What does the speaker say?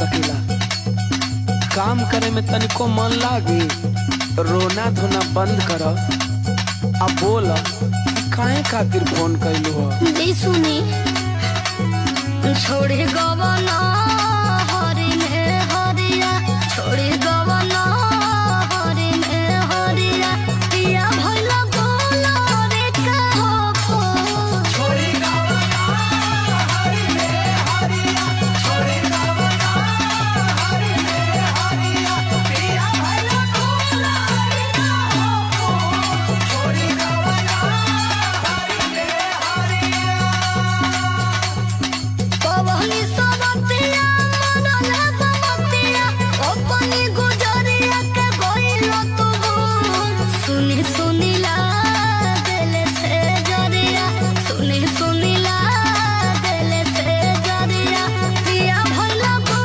सकेला। काम करे में तनिको मन लागे, रोना धोना बंद कर। अब बोल काहे खातिर फोन कैलू हो? सुनी छोड़े गवा